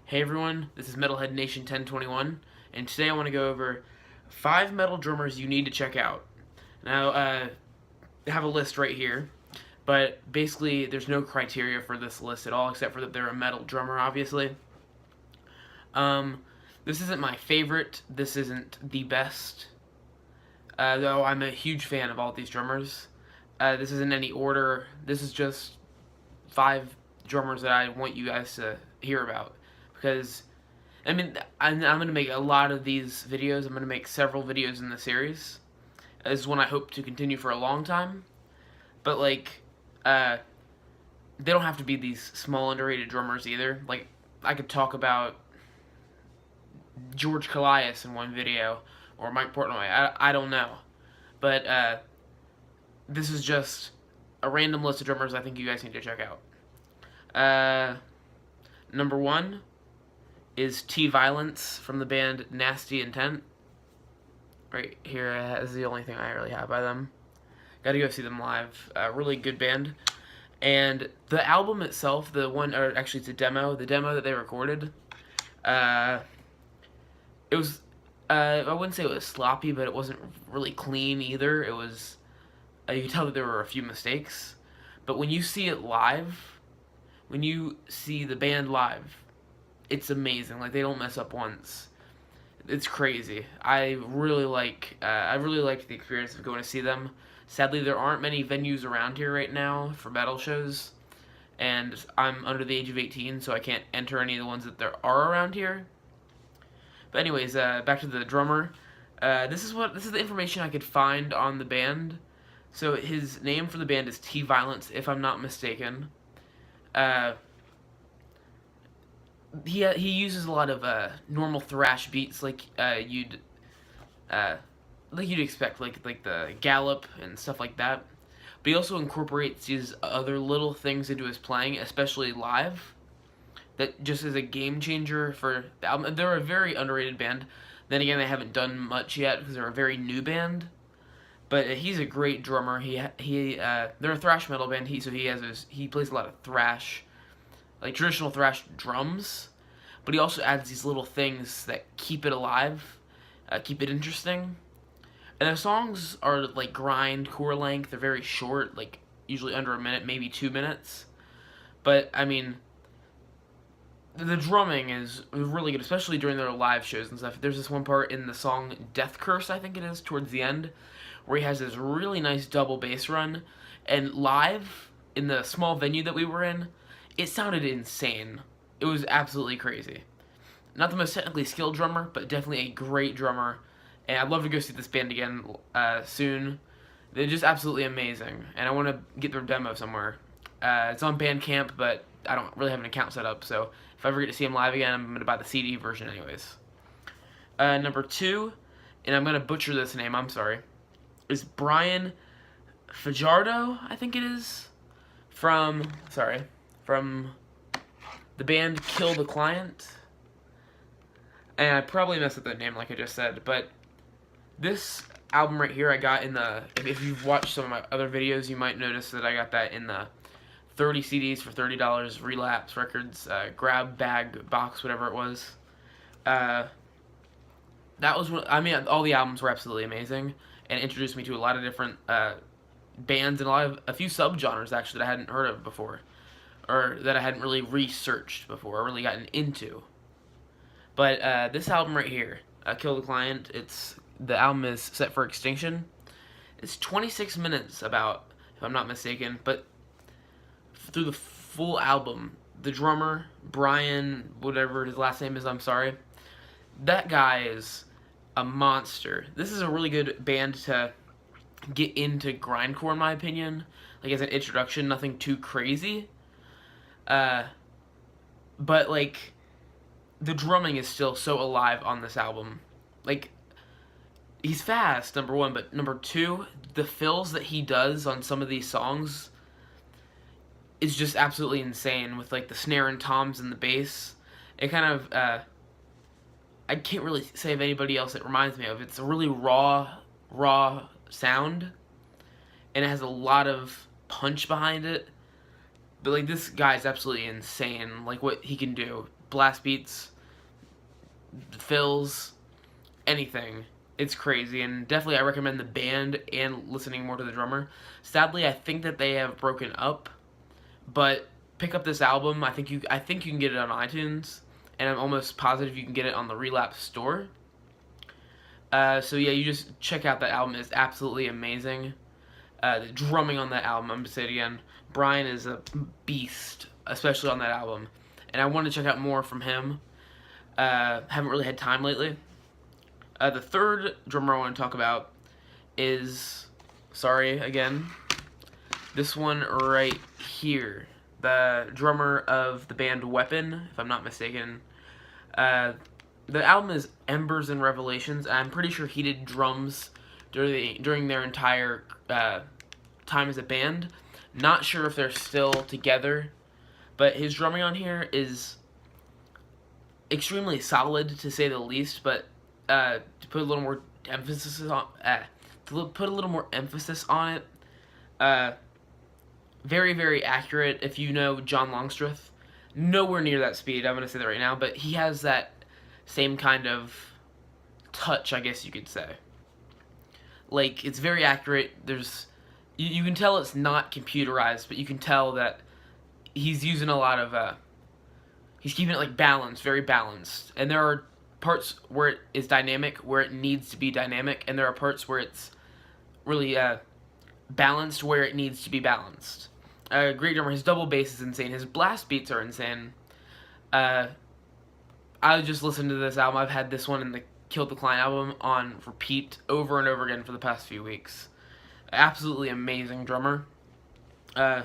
Hey everyone, this is Metalhead Nation 1021, and today I want to go over 5 metal drummers you need to check out. Now, I have a list right here, but basically there's no criteria for this list at all, except for that they're a metal drummer, obviously. Um, this isn't my favorite, this isn't the best, though I'm a huge fan of all these drummers. This isn't any order, this is just 5 drummers that I want you guys to hear about, because I'm going to make a lot of these videos. I'm going to make several videos in the series. This is one I hope to continue for a long time. But, they don't have to be these small, underrated drummers either. Like, I could talk about George Callias in one video, or Mike Portnoy. I don't know. But, this is just a random list of drummers I think you guys need to check out. Number 1 is T Violence from the band Nasty Intent. Right here is the only thing I really have by them. Gotta go see them live. Really good band. And the album itself, actually it's a demo, the demo that they recorded, it was, I wouldn't say it was sloppy, but it wasn't really clean either. It was, you could tell that there were a few mistakes. But when you see it live, when you see the band live, it's amazing. Like, they don't mess up once. It's crazy. I really liked the experience of going to see them. Sadly, there aren't many venues around here right now for metal shows, and I'm under the age of 18, so I can't enter any of the ones that there are around here. But anyways, back to the drummer. This is the information I could find on the band. So his name for the band is T Violence, if I'm not mistaken. He uses a lot of normal thrash beats, like you'd expect, like the gallop and stuff like that. But he also incorporates these other little things into his playing, especially live. That just is a game changer for the album. They're a very underrated band. Then again, they haven't done much yet because they're a very new band. But he's a great drummer. They're a thrash metal band. He plays a lot of thrash, like traditional thrash drums, but he also adds these little things that keep it alive, keep it interesting. And the songs are like grindcore length. They're very short, like usually under a minute, maybe 2 minutes. But I mean, the drumming is really good, especially during their live shows and stuff. There's this one part in the song Death Curse, I think it is, towards the end, where he has this really nice double bass run. And live, in the small venue that we were in, it sounded insane. It was absolutely crazy. Not the most technically skilled drummer, but definitely a great drummer. And I'd love to go see this band again soon. They're just absolutely amazing. And I want to get their demo somewhere. It's on Bandcamp, but I don't really have an account set up. So if I ever get to see them live again, I'm going to buy the CD version anyways. Number 2, and I'm going to butcher this name, I'm sorry, is Brian Fajardo, I think it is, from the band Kill the Client. And I probably messed up that name like I just said, but this album right here I got in the, if you've watched some of my other videos, you might notice that I got that in the 30 CDs for $30 Relapse Records grab bag box, whatever it was. That was all the albums were absolutely amazing and introduced me to a lot of different bands and a few subgenres actually that I hadn't heard of before, or that I hadn't really researched before or really gotten into. But this album right here, Kill the Client, the album is Set for Extinction. It's 26 minutes about, if I'm not mistaken, but through the full album, the drummer, Brian, whatever his last name is, I'm sorry, that guy is a monster. This is a really good band to get into grindcore, in my opinion. Like, as an introduction, nothing too crazy. But, like, the drumming is still so alive on this album. Like, he's fast, number 1, but number 2, the fills that he does on some of these songs is just absolutely insane, with, like, the snare and toms and the bass. It kind of, I can't really say of anybody else it reminds me of. It's a really raw sound, and it has a lot of punch behind it. But, like, this guy is absolutely insane, like, what he can do. blast beats, fills, anything. It's crazy, and definitely I recommend the band and listening more to the drummer. Sadly, I think that they have broken up, but pick up this album. I think you can get it on iTunes, and I'm almost positive you can get it on the Relapse store. So yeah, you just check out that album. It's absolutely amazing. The drumming on that album, I'm going to say it again, Brian is a beast, especially on that album. And I want to check out more from him. Haven't really had time lately. The third drummer I want to talk about is, sorry again, this one right here. The drummer of the band Weapon, if I'm not mistaken. The album is Embers and Revelations, and I'm pretty sure he did drums during their entire time as a band. Not sure if they're still together, but his drumming on here is extremely solid, to say the least. But to put a little more emphasis on it, very, very accurate. If you know John Longstreth, nowhere near that speed. I'm gonna say that right now, but he has that same kind of touch, I guess you could say. Like, it's very accurate. There's, you can tell it's not computerized, but you can tell that he's using a lot of, he's keeping it, like, balanced, very balanced. And there are parts where it is dynamic, where it needs to be dynamic, and there are parts where it's really, balanced, where it needs to be balanced. Great drummer. His double bass is insane. His blast beats are insane. I just listened to this album. I've had this one and the Kill the Client album on repeat over and over again for the past few weeks. Absolutely amazing drummer. Yeah,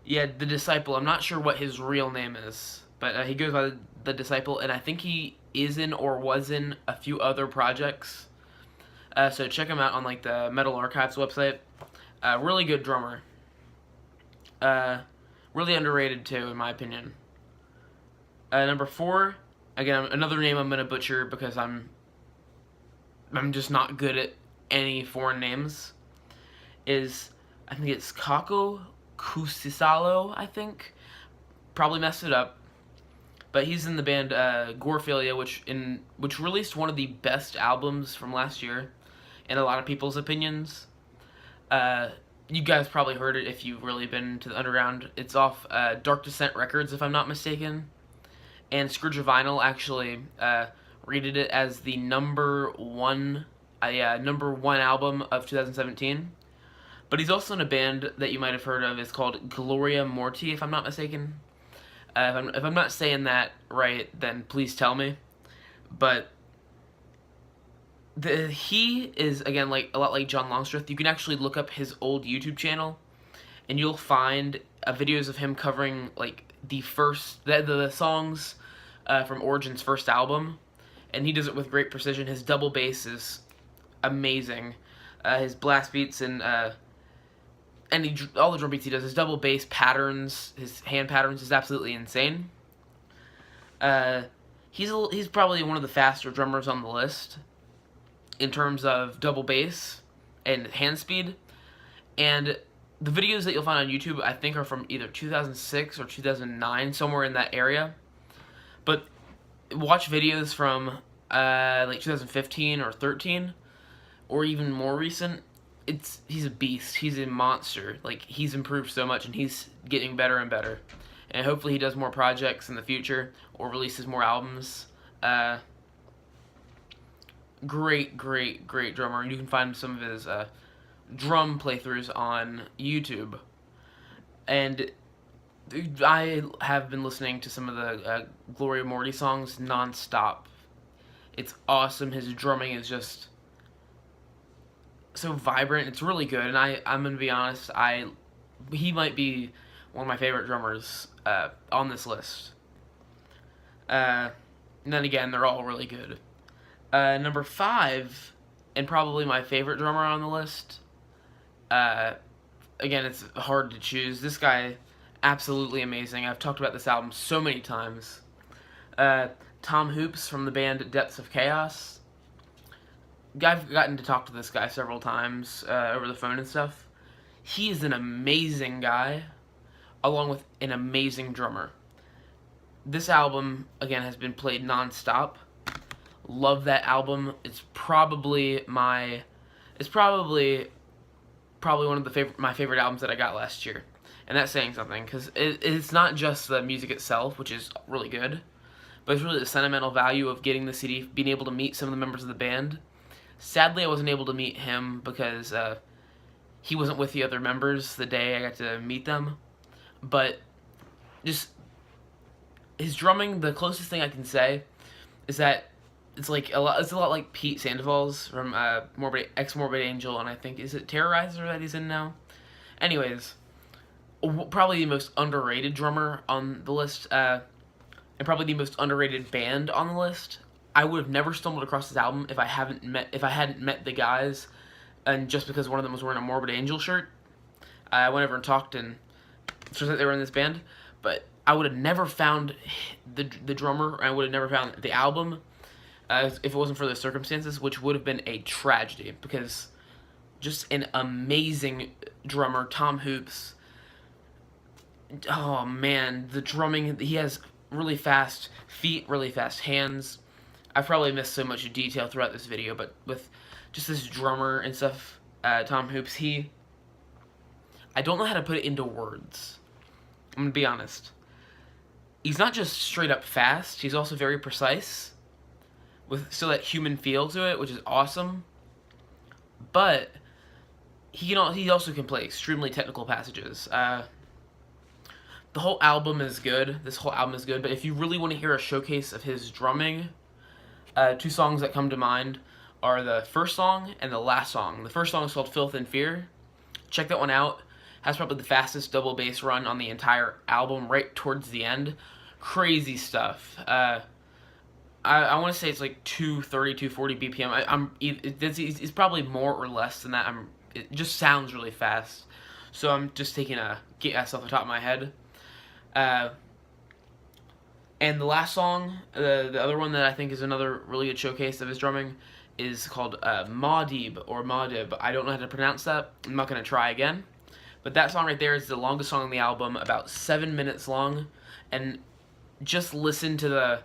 The Disciple. I'm not sure what his real name is, but he goes by The Disciple, and I think he is in or was in a few other projects. So check him out on like the Metal Archives website. Really good drummer. Really underrated too, in my opinion. Number 4, again, another name I'm gonna butcher because I'm just not good at any foreign names. Is, I think it's Kako Kusisalo, I think. Probably messed it up. But he's in the band Gorephilia, which released one of the best albums from last year, in a lot of people's opinions. You guys probably heard it if you've really been to the underground. It's off Dark Descent Records, if I'm not mistaken. And Scourge of Vinyl actually rated it as the number one album of 2017. But he's also in a band that you might have heard of. It's called Gloria Morti, if I'm not mistaken. If I'm not saying that right, then please tell me. But he is, again, like a lot like John Longstreth. You can actually look up his old YouTube channel, and you'll find videos of him covering like the songs from Origin's first album, and he does it with great precision. His double bass is amazing. His blast beats and all the drum beats he does, his double bass patterns, his hand patterns is absolutely insane. He's probably one of the faster drummers on the list in terms of double bass and hand speed. And the videos that you'll find on YouTube, I think, are from either 2006 or 2009, somewhere in that area. But watch videos from like 2015 or 13, or even more recent. He's a beast. He's a monster. Like, he's improved so much, and he's getting better and better. And hopefully he does more projects in the future, or releases more albums. Great drummer. You can find some of his drum playthroughs on YouTube. And I have been listening to some of the Gloria Morty songs non-stop. It's awesome. His drumming is just so vibrant. It's really good, and I'm gonna be honest, he might be one of my favorite drummers on this list. And then again, they're all really good. Number 5, and probably my favorite drummer on the list. Again, it's hard to choose. This guy, absolutely amazing. I've talked about this album so many times. Tom Hoops from the band Depths of Chaos. I've gotten to talk to this guy several times over the phone and stuff. He is an amazing guy, along with an amazing drummer. this album, again, has been played non-stop. Love that album. It's probably one of my favorite albums that I got last year. And that's saying something, because it's not just the music itself, which is really good, but it's really the sentimental value of getting the CD, being able to meet some of the members of the band. Sadly, I wasn't able to meet him because he wasn't with the other members the day I got to meet them. But just his drumming, the closest thing I can say is that it's a lot like Pete Sandoval's from Morbid Angel, and I think, is it Terrorizer that he's in now? Anyways, probably the most underrated drummer on the list, and probably the most underrated band on the list. I would have never stumbled across this album if I hadn't met the guys, and just because one of them was wearing a Morbid Angel shirt. I went over and talked, and it turns out they were in this band, but I would have never found the drummer, I would have never found the album if it wasn't for the circumstances, which would have been a tragedy, because just an amazing drummer, Tom Hoops. Oh man, the drumming, he has really fast feet, really fast hands. I've probably missed so much detail throughout this video, but with just this drummer and stuff, Tom Hoops, I don't know how to put it into words. I'm gonna be honest. He's not just straight up fast, he's also very precise, with still that human feel to it, which is awesome. But he also can play extremely technical passages. The whole album is good. This whole album is good, but if you really want to hear a showcase of his drumming, two songs that come to mind are the first song and the last song. The first song is called Filth and Fear. Check that one out. Has probably the fastest double bass run on the entire album right towards the end. Crazy stuff. I want to say it's like 230, 240 BPM. It's probably more or less than that. It just sounds really fast. So I'm just taking a guess off the top of my head. And the last song, the other one that I think is another really good showcase of his drumming, is called Maudib or Maudib. I don't know how to pronounce that. I'm not going to try again. But that song right there is the longest song on the album, about 7 minutes long. And just listen to the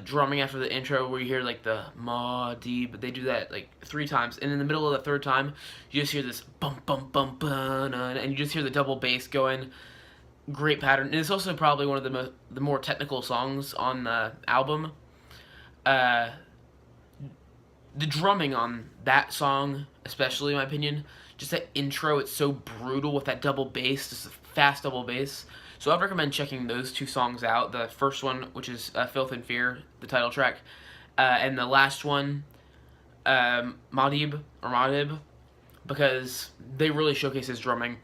drumming after the intro where you hear like the Maudib. They do that like 3 times. And in the middle of the 3rd time, you just hear this bum bum bum bum, and you just hear the double bass going. Great pattern. And it's also probably one of the more technical songs on the album. The drumming on that song, especially in my opinion, just that intro, it's so brutal with that double bass, just a fast double bass. So I'd recommend checking those 2 songs out. The first one, which is Filth and Fear, the title track, and the last one, Maudib, because they really showcase his drumming.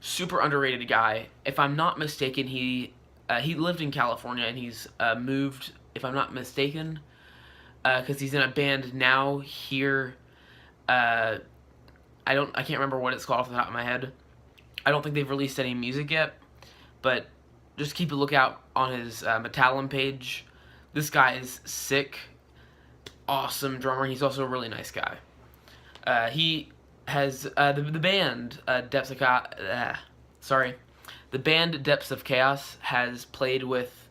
Super underrated guy. If I'm not mistaken, he lived in California, and he's moved, if I'm not mistaken, because he's in a band now here. I can't remember what it's called off the top of my head. I don't think they've released any music yet, but just keep a lookout on his Metallum page. This guy is sick, awesome drummer. He's also a really nice guy. He has the band Depths of Chaos has played with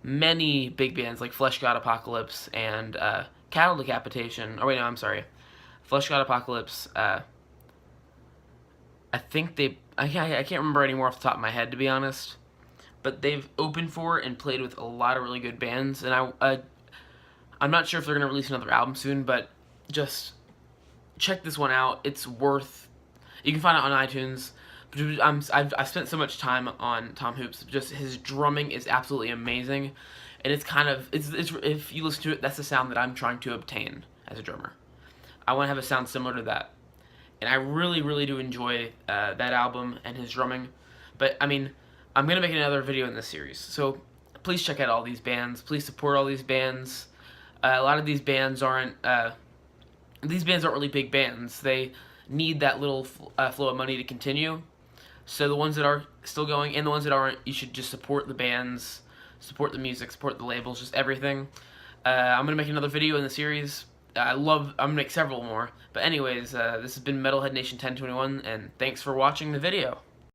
many big bands like Flesh God Apocalypse and Cattle Decapitation. Oh wait, no, I'm sorry. Flesh God Apocalypse. I think I can't remember anymore off the top of my head, to be honest. But they've opened for and played with a lot of really good bands, and I'm not sure if they're gonna release another album soon, but just check this one out. It's worth. You can find it on iTunes. I've spent so much time on Tom Hoops. Just his drumming is absolutely amazing, and it's if you listen to it, that's the sound that I'm trying to obtain as a drummer. I want to have a sound similar to that, and I really, really do enjoy that album and his drumming. But I mean, I'm gonna make another video in this series, so please check out all these bands. Please support all these bands. A lot of these bands aren't really big bands. They need that little flow of money to continue. So the ones that are still going and the ones that aren't, you should just support the bands, support the music, support the labels, just everything. I'm gonna make another video in the series. I'm gonna make several more. But anyways, this has been Metalhead Nation 1021, and thanks for watching the video.